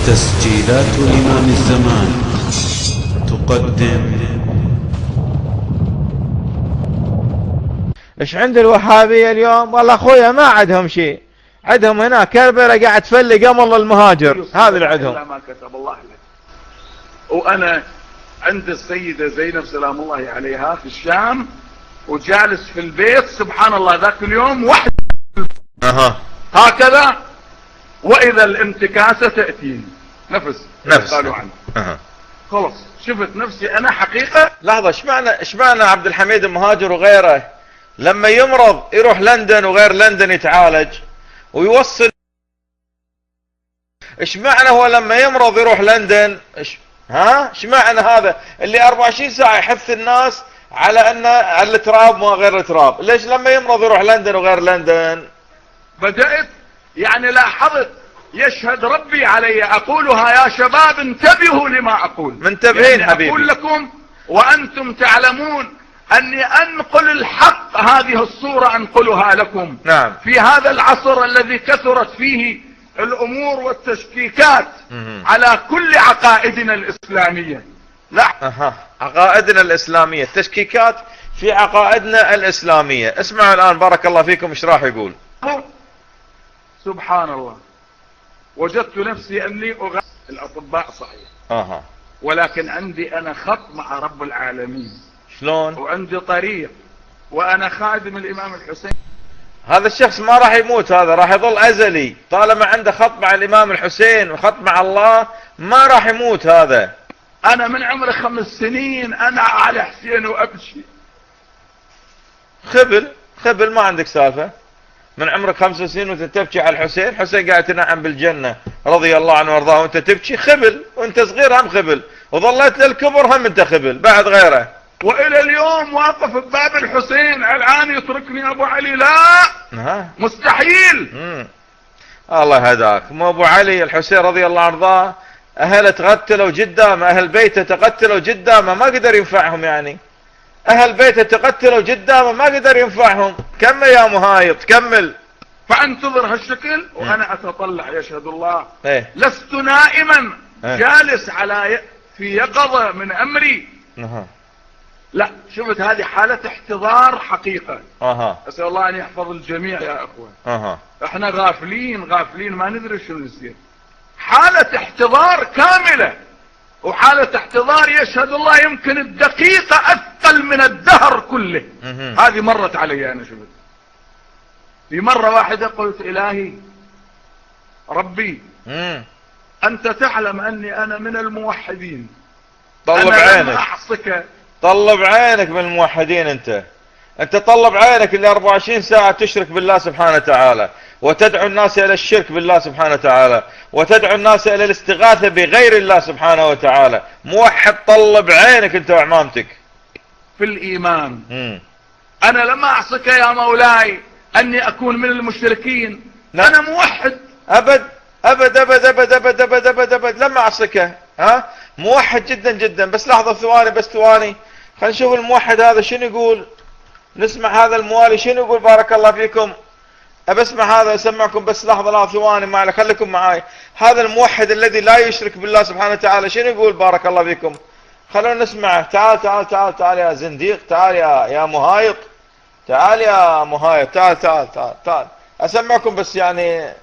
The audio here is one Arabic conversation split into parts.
تسجيلات إمام الزمان تقدم. ايش عند الوهابية اليوم؟ والله اخويا ما عندهم شيء، عندهم هناك كربلاء قاعد تفلي قمر المهاجر، هذا اللي عندهم. ما كتب الله لك. وانا عند السيدة زينب سلام الله عليها في الشام وجالس في البيت، سبحان الله ذاك اليوم وحده هكذا، واذا الانتكاسة تأتيني نفس قالوا عنه. خلص شفت نفسي انا حقيقة. لحظة، اشمعنى عبد الحميد المهاجر وغيره لما يمرض يروح لندن وغير لندن يتعالج ويوصل؟ اشمعنى هو لما يمرض يروح لندن؟ اشمعنى هذا اللي 24 ساعة يحث الناس على ان التراب ما غير التراب، ليش لما يمرض يروح لندن وغير لندن؟ بدأت يعني لاحظت يشهد ربي علي اقولها يا شباب انتبهوا لما اقول. منتبهين يعني حبيبي. اقول لكم وانتم تعلمون اني انقل الحق، هذه الصورة انقلها لكم. نعم. في هذا العصر الذي كثرت فيه الامور والتشكيكات على كل عقائدنا الاسلامية. لا عقائدنا الاسلامية، التشكيكات في عقائدنا الاسلامية. اسمعوا الان بارك الله فيكم ايش راح يقول. سبحان الله، وجدت نفسي اني اغادر الاطباء صحيح، ولكن عندي انا خط مع رب العالمين. شلون؟ وعندي طريق، وانا خادم الامام الحسين. هذا الشخص ما راح يموت، هذا راح يظل ازلي طالما عنده خط مع الامام الحسين وخط مع الله، ما راح يموت هذا. انا من عمري 5 سنين انا على حسين وابكي. خبل ما عندك سالفة. من عمرك 5 سنين وانت تبكي على الحسين، حسين قاعد تنعم بالجنة رضي الله عنه وارضاه وانت تبكي؟ خبل، وانت صغير هم خبل، وظليت للكبر هم انت خبل بعد غيره. والى اليوم واقف بباب الحسين، الان يتركني ابو علي؟ لا مستحيل. الله هداك. مو ابو علي الحسين رضي الله عنه وارضاه اهله تقتلوا قدامه، اهل بيته تقتلوا قدامه، ما قدر ينفعهم. يعني اهل بيته تقتلوا قدامه ما قدر ينفعهم. كمل يا مهايط كمل. فانتظر هالشكل وانا اتطلع يشهد الله. ايه؟ لست نائما جالس على في يقظة من امري. لا، شفت هذه حالة احتضار حقيقة. اسأل الله ان يحفظ الجميع يا اخوان. احنا غافلين ما ندري شو نصير. حالة احتضار كاملة، وحالة احتضار يشهد الله يمكن الدقيقة اثقل من الدهر كله. هذه مرت علي انا. شفت في مرة واحدة قلت الهي ربي انت تعلم اني انا من الموحدين. طلب عينك، احصك. طلب عينك من الموحدين. انت طلب عينك اللي 24 ساعة تشرك بالله سبحانه وتعالى، وتدعو الناس الى الشرك بالله سبحانه وتعالى، وتدعو الناس الى الاستغاثة بغير الله سبحانه وتعالى. موحد طلب عينك انت وعمامتك في الايمان. انا لما اعصك يا مولاي اني اكون من المشركين. انا موحد. ابد ابد ابد ابد ابد ابد ابد ابد لما اعصك. موحد جدا جدا. بس لحظة ثواني خلينا نشوف الموحد هذا شنو يقول. نسمع هذا الموالي شنو يقول. بارك الله فيكم. اسمع هذا، اسمعكم بس لحظة ثواني معي، خليكم معاي. هذا الموحد الذي لا يشرك بالله سبحانه وتعالى شنو يقول. بارك الله فيكم. خلونا نسمعه. تعال تعال تعال تعال يا زنديق، تعال يا مهايط، تعال يا مهايط، تعال تعال تعال تعال. اسمعكم بس يعني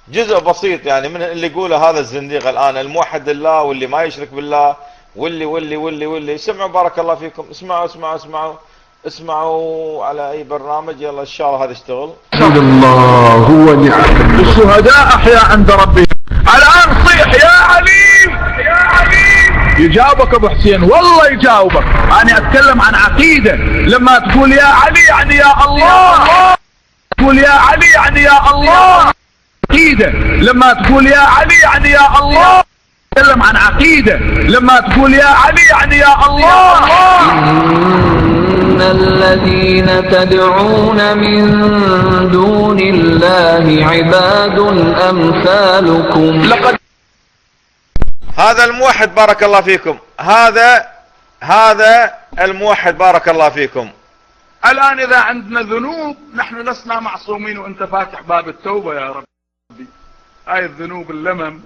جزء بسيط يعني من اللي يقوله هذا الزنديق الان، الموحد لله واللي ما يشرك بالله واللي اسمعوا بارك الله فيكم. اسمعوا على اي برنامج. يلا ان شاء الله هذا يشتغل. الله هو نعم. الشهداء احياء عند ربهم. الان صيح يا علي يا علي. يجاوبك ابو حسين، والله يجاوبك. انا اتكلم عن عقيدة. لما تقول يا علي يعني يا الله، تقول يا علي يعني يا الله. عقيدة. لما تقول يا علي يعني يا الله. تكلم عن عقيدة. لما تقول يا علي يعني يا الله. إن الذين تدعون من دون الله عباد أمثالكم. لقد هذا الموحد بارك الله فيكم، هذا الموحد بارك الله فيكم. الآن إذا عندنا ذنوب نحن لسنا معصومين، وأنت فاتح باب التوبة يا ربي. هاي الذنوب اللمم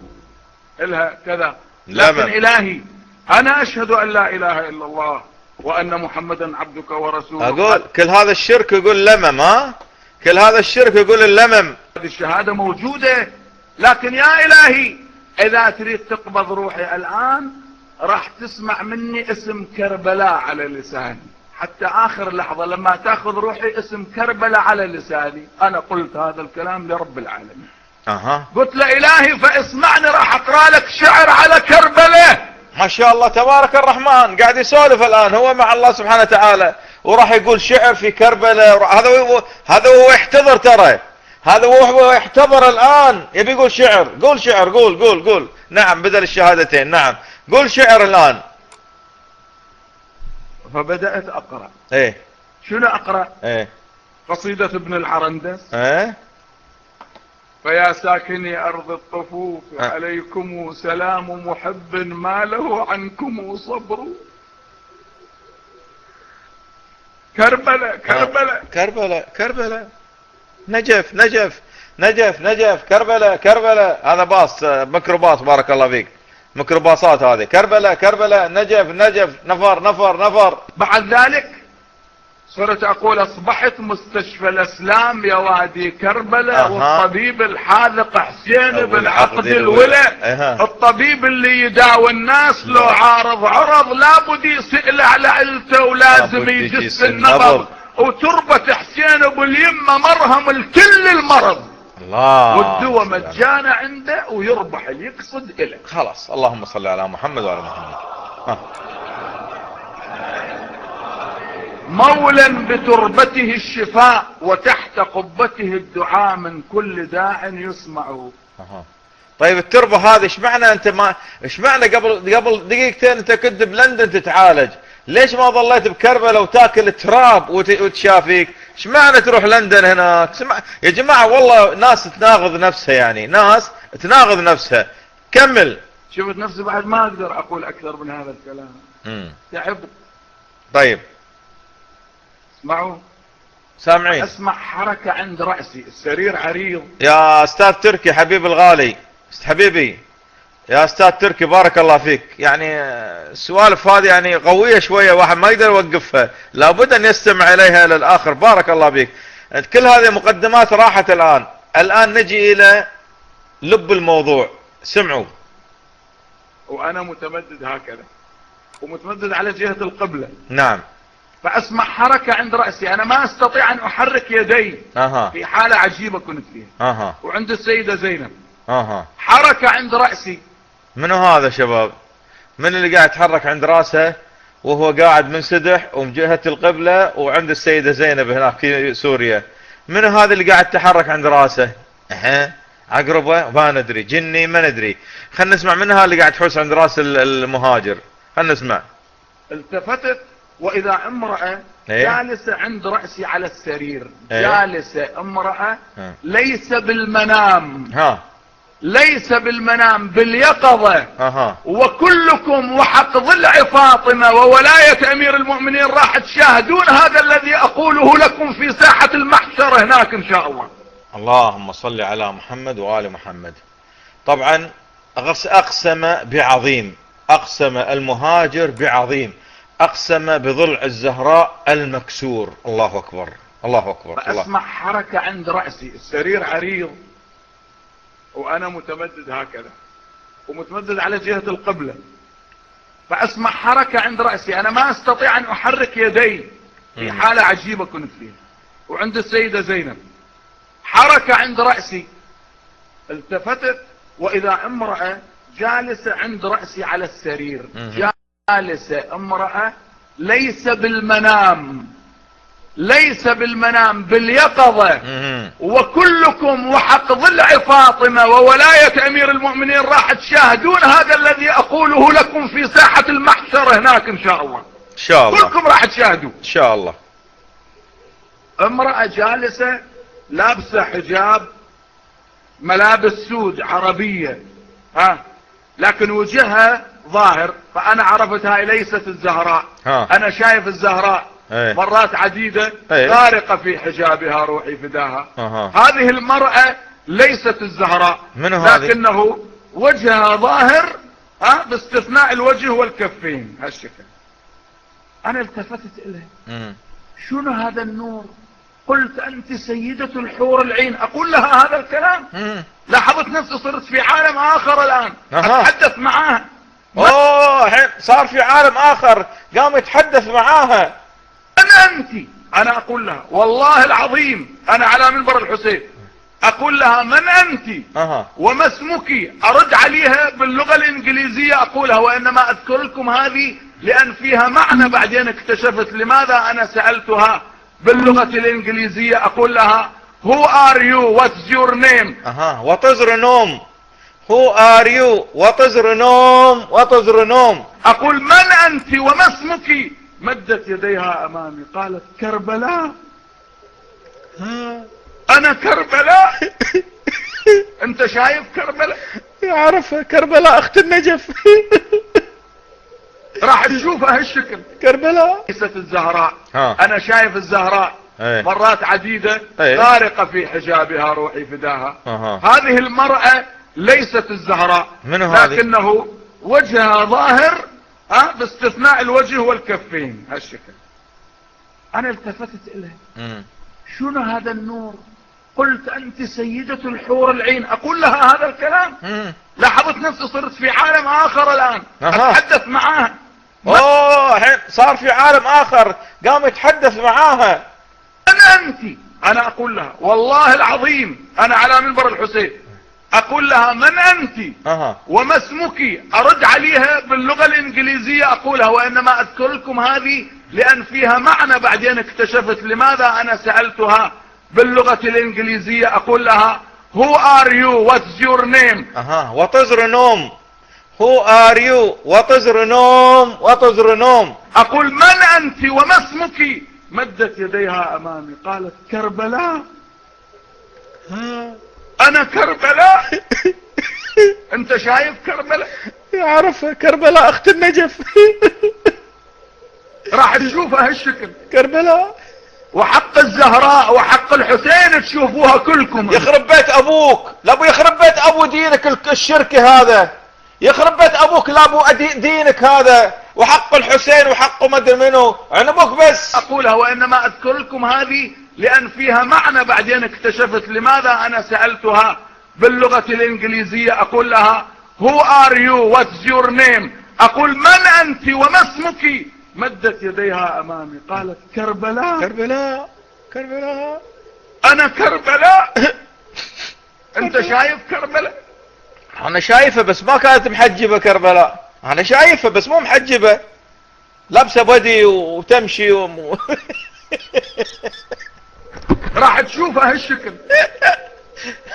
إلها كذا، لكن لمم. إلهي أنا أشهد أن لا إله إلا الله وأن محمدا عبدك ورسولك. أقول كل هذا الشرك يقول لمم، ها كل هذا الشرك يقول اللمم. هذه الشهادة موجودة، لكن يا إلهي إذا تريد تقبض روحي الآن راح تسمع مني اسم كربلاء على لساني، حتى آخر لحظة لما تأخذ روحي اسم كربلاء على لساني. أنا قلت هذا الكلام لرب العالمين. قلت له إلهي فاسمعني، راح أقرأ لك شعر على كربلاء. ما شاء الله تبارك الرحمن، قاعد يسولف الآن هو مع الله سبحانه وتعالى، وراح يقول شعر في كربلاء. هذا هو يحتضر، ترى هذا هو يحتضر الآن، يبي يقول شعر. قول شعر، قول. نعم، بدل الشهادتين. نعم، قول شعر الآن. فبدأت أقرأ. ايه شنو أقرأ؟ ايه قصيدة ابن العرندس. ايه فيا ساكني أرض الطفوف عليكم سلام محب ما له عنكم صبر. كربلاء نجف كربلاء. هذا باص ميكروباص، بارك الله فيك، ميكروباصات هذه. كربلاء نجف نفر. بعد ذلك صرت أقول أصبحت مستشفى الأسلام يا وادي كربلاء، والطبيب الحاذق حسين بن عقد الولا، الطبيب اللي يداوي الناس لو عرض لابد يسأل على عيلته ولازم يجس النبض، وتربة حسين ابو اليمة مرهم الكل المرض. الله، والدواء مجانا عنده ويربح اللي يقصد إله. خلاص، اللهم صل على محمد وعلى محمد. مولا بتربته الشفاء وتحت قبته الدعاء من كل داع يسمعه. طيب التربة هذه ايش معنى؟ انت ما ايش معنى قبل دقيقتين انت كنت بلندن تتعالج، ليش ما ظليت بكربلاء وتاكل تراب وتشافيك؟ ايش معنى تروح لندن هناك؟ يا جماعة والله ناس تناغض نفسها، يعني ناس تناغض نفسها. كمل. شفت نفسي بعد ما اقدر اقول اكثر من هذا الكلام. تعبت. طيب اسمعوا، سامعين. اسمع حركة عند رأسي، السرير عريض. يا استاذ تركي حبيب الغالي، حبيبي يا استاذ تركي بارك الله فيك، يعني السوالف هذه يعني قوية شوية، واحد ما يقدر يوقفها، لابد ان يستمع اليها الى الاخر. بارك الله فيك. كل هذه مقدمات راحت. الان نجي الى لب الموضوع. سمعوا. وانا متمدد هكذا ومتمدد على جهة القبلة. نعم. فاسمع حركة عند رأسي، انا ما استطيع ان احرك يدي. في حالة عجيبة كنت فيها. وعند السيدة زينب. حركة عند رأسي. منو هذا شباب؟ من اللي قاعد يتحرك عند راسه وهو قاعد منسدح ومن جهة القبلة وعند السيدة زينب هناك في سوريا؟ منو هذا اللي قاعد يتحرك عند راسه؟ عقربة؟ ما ندري، جني ما ندري. خلنا نسمع منها اللي قاعد تحوس عند راس المهاجر. خلنا نسمع. التفتت واذا امرأة جالسة عند رأسي على السرير. جالسة امرأة ليس بالمنام. ليس بالمنام، باليقظة. وكلكم وحق ضلع فاطمة وولاية امير المؤمنين راح تشاهدون هذا الذي اقوله لكم في ساحة المحشر هناك ان شاء الله. اللهم صل على محمد وآل محمد. طبعا اقسم بعظيم، اقسم المهاجر بعظيم، اقسم بضلع الزهراء المكسور. الله اكبر الله اكبر. فاسمع حركة عند رأسي، السرير عريض وانا متمدد هكذا ومتمدد على جهة القبلة. فاسمع حركة عند رأسي، انا ما استطيع ان احرك يدي. في حالة عجيبة كنت فيها. وعند السيدة زينب حركة عند رأسي. التفتت واذا امرأة جالسة عند رأسي على السرير. جالسة امرأة ليس بالمنام، ليس بالمنام، باليقظة. وكلكم وحق ضلع فاطمة وولاية امير المؤمنين راح تشاهدون هذا الذي اقوله لكم في ساحة المحشر هناك ان شاء الله. ان شاء الله كلكم راح تشاهدوا ان شاء الله. امرأة جالسة لابسة حجاب ملابس سود عربية، لكن وجهها ظاهر، فانا عرفت هاي ليست الزهراء. انا شايف الزهراء مرات عديدة غارقة في حجابها روحي فداها. هذه المرأة ليست الزهراء، لكنه وجهها ظاهر باستثناء الوجه والكفين هالشكل. انا التفتت اليه، شنو هذا النور؟ قلت انت سيدة الحور العين، اقول لها هذا الكلام. لاحظت نفسي صرت في عالم اخر الان، اتحدث معاها. اوه الحين صار في عالم اخر، قام يتحدث معاها. من انت؟ انا اقول لها والله العظيم انا على منبر الحسين اقول لها من انت وما اسمك. ارد عليها باللغة الانجليزية اقولها، وانما اذكر لكم هذه لان فيها معنى. بعدين اكتشفت لماذا انا سألتها باللغة الانجليزية. اقول لها who are you, what's your name. what is your name. who are you, what is your name, what is your name. اقول من انت وما اسمك. مدت يديها امامي قالت كربلاء. انا كربلاء. انت شايف كربلاء؟ يعرفها كربلاء اخت النجف. راح تشوفها هالشكل كربلاء. ليست الزهراء. انا شايف الزهراء مرات عديدة غارقة في حجابها روحي فداها. هذه المرأة ليست الزهراء، لكنه وجهها ظاهر باستثناء الوجه والكفين هالشكل. انا التفتت اليه، شنو هذا النور؟ قلت انت سيدة الحور العين، اقول لها هذا الكلام. لاحظت نفسي صرت في عالم اخر الان، اتحدث معاها. اوه الحين صار في عالم اخر، قام يتحدث معاها. من انت؟ انا اقول لها والله العظيم انا على منبر الحسين اقول لها من انت وما اسمك. ارد عليها باللغة الانجليزية اقولها، وانما اذكر لكم هذه لان فيها معنى. بعدين اكتشفت لماذا انا سألتها باللغة الانجليزية. اقول لها who are you, what's your name. what is your name. who are you, what is your name, what is your name. اقول من انت وما اسمك. مدت يديها امامي قالت كربلاء. انا كربلاء. انت شايف كربلاء؟ يعرفها كربلاء اخت النجف. راح تشوفها هالشكل كربلاء. وحق الزهراء وحق الحسين تشوفوها كلكم. يخرب بيت ابوك، لابو يخرب بيت ابو دينك الشركي هذا، يخرب بيت ابوك لابو دينك هذا، وحق الحسين وحقه ما ادري منو، عنبوك بس. اقولها وانما اذكر لكم هذه لان فيها معنى. بعدين اكتشفت لماذا انا سألتها باللغة الانجليزية. اقول لها who are you, what's your name. اقول من انت وما اسمك. مدت يديها امامي قالت كربلاء. كربلاء كربلاء. انا كربلاء. انت شايف كربلاء؟ انا شايفه بس ما كانت محجبة كربلاء. انا شايفه بس مو محجبة، لابسه بدي وتمشي راح تشوفها هالشكل.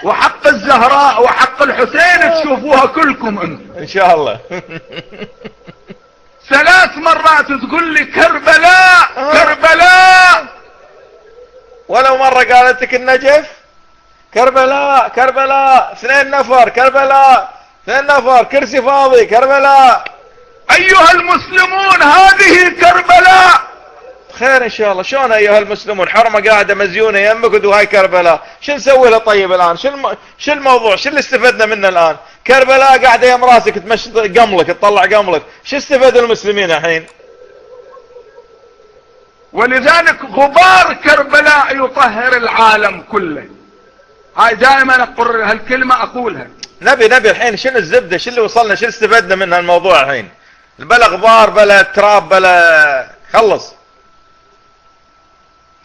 وحق الزهراء وحق الحسين تشوفوها كلكم انت ان شاء الله. 3 مرات تقول لي كربلاء كربلاء. ولو مرة قالتك النجف. كربلاء كربلاء 2 نفر كربلاء 2 نفر كرسي فاضي كربلاء. ايها المسلمون هذه كربلاء. خير ان شاء الله. شلون ايها المسلمون؟ حرمة قاعدة مزيونة يمك وهاي كربلاء. شو نسوي لها طيب الان؟ شو الموضوع؟ شو اللي استفدنا منه الان؟ كربلاء قاعدة يم راسك تمشي قملك تطلع قملك. شو استفاد المسلمين الحين؟ ولذلك غبار كربلاء يطهر العالم كله. هاي دائما اقول هالكلمة اقولها. نبي الحين شنو الزبدة؟ شو اللي وصلنا؟ شو استفدنا من هالموضوع الحين؟ بلا غبار بلا تراب بلا خلص.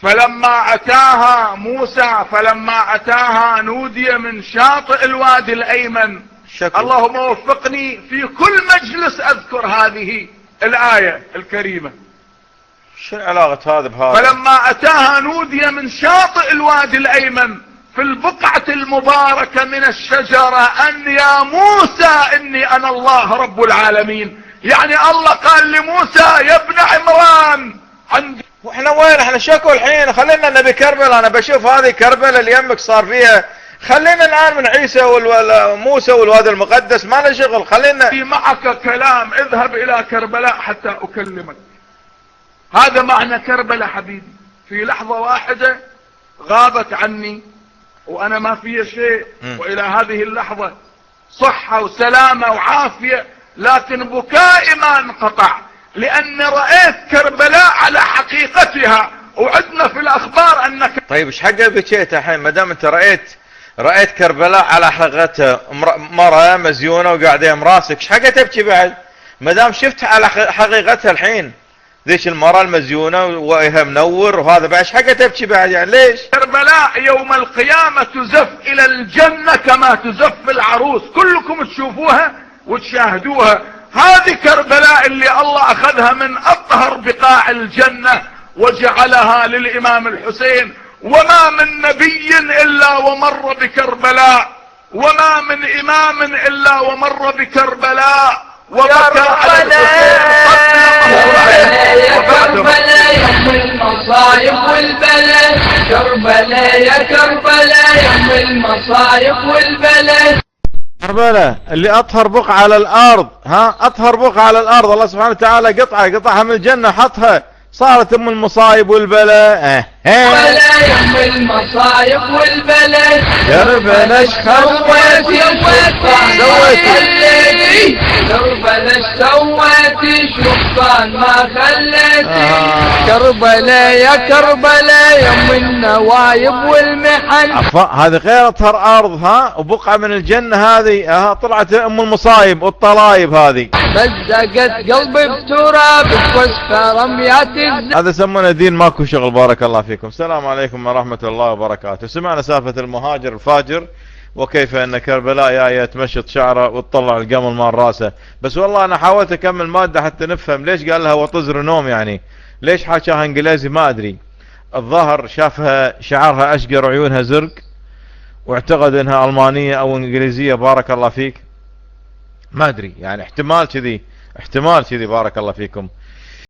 فلما اتاها موسى فلما اتاها نودي من شاطئ الوادي الايمن. اللهم وفقني في كل مجلس اذكر هذه الآية الكريمة. شو علاقة هذا بهذا؟ فلما اتاها نودي من شاطئ الوادي الايمن في البقعة المباركة من الشجرة ان يا موسى اني انا الله رب العالمين. يعني الله قال لموسى يا ابن عمران عندي. واحنا وين؟ احنا شكو الحين. خلينا نبي كربلاء. انا بشوف هذه كربلاء اللي يمك صار فيها. خلينا الان من عيسى وموسى والوادي المقدس ما له شغل. خلينا في معك كلام. اذهب الى كربلاء حتى اكلمك. هذا معنى كربلاء حبيبي. في لحظة واحدة غابت عني وانا ما في شيء، والى هذه اللحظة صحة وسلامة وعافية، لكن بكائي ما انقطع، لأن رأيت كربلاء على حقيقتها، وعدنا في الأخبار أنك. طيب ايش حق بكيت الحين ما دام انت رأيت كربلاء على حقيقتها، مرة مزيونة وقاعدة مراسك، ايش حق تبكي بعد ما دام شفت على حقيقتها الحين ذيك المرأة المزيونة وجهها منور وهذا بعد، ايش حق تبكي بعد يعني ليش؟ كربلاء يوم القيامة تزف إلى الجنة كما تزف العروس، كلكم تشوفوها وتشاهدوها. هذه كربلاء اللي الله أخذها من أطهر بقاع الجنة وجعلها للإمام الحسين، وما من نبي إلا ومر بكربلاء، وما من إمام إلا ومر بكربلاء وبكى على يا كربلاء يوم المصايب والبلاء، كربلاء يا كربلاء يوم المصايب والبلاء. كربلاء اللي اطهر بقعة على الارض، اطهر بقعة على الارض، الله سبحانه وتعالى قطعها من الجنة حطها، صارت ام المصايب والبلاء. كربلاء يوم المصايب والبلاء، كربلاء ايش سويتي كربلاء ايش سويتي شوفان ما خليتي. كربلاء يا كربلاء يوم النوايب والمحن. هذه غير اطهر ارض، وبقعة من الجنة هذه، طلعت ام المصايب والطلايب هذه. مزقت قلبي بتراب وسط رميات. هذا يسمونه دين ماكو شغل. بارك الله فيكم. السلام عليكم ورحمة الله وبركاته. سمعنا سالفة المهاجر الفاجر وكيف ان كربلاء جاية تمشط شعره وتطلع القمل مال راسه، بس والله انا حاولت اكمل مادة حتى نفهم ليش قال لها وطزر نوم، يعني ليش حكاها انجليزي ما ادري. الظاهر شافها شعرها اشقر وعيونها زرق واعتقد انها المانية او انجليزية. بارك الله فيك. ما ادري يعني احتمال كذي بارك الله فيكم.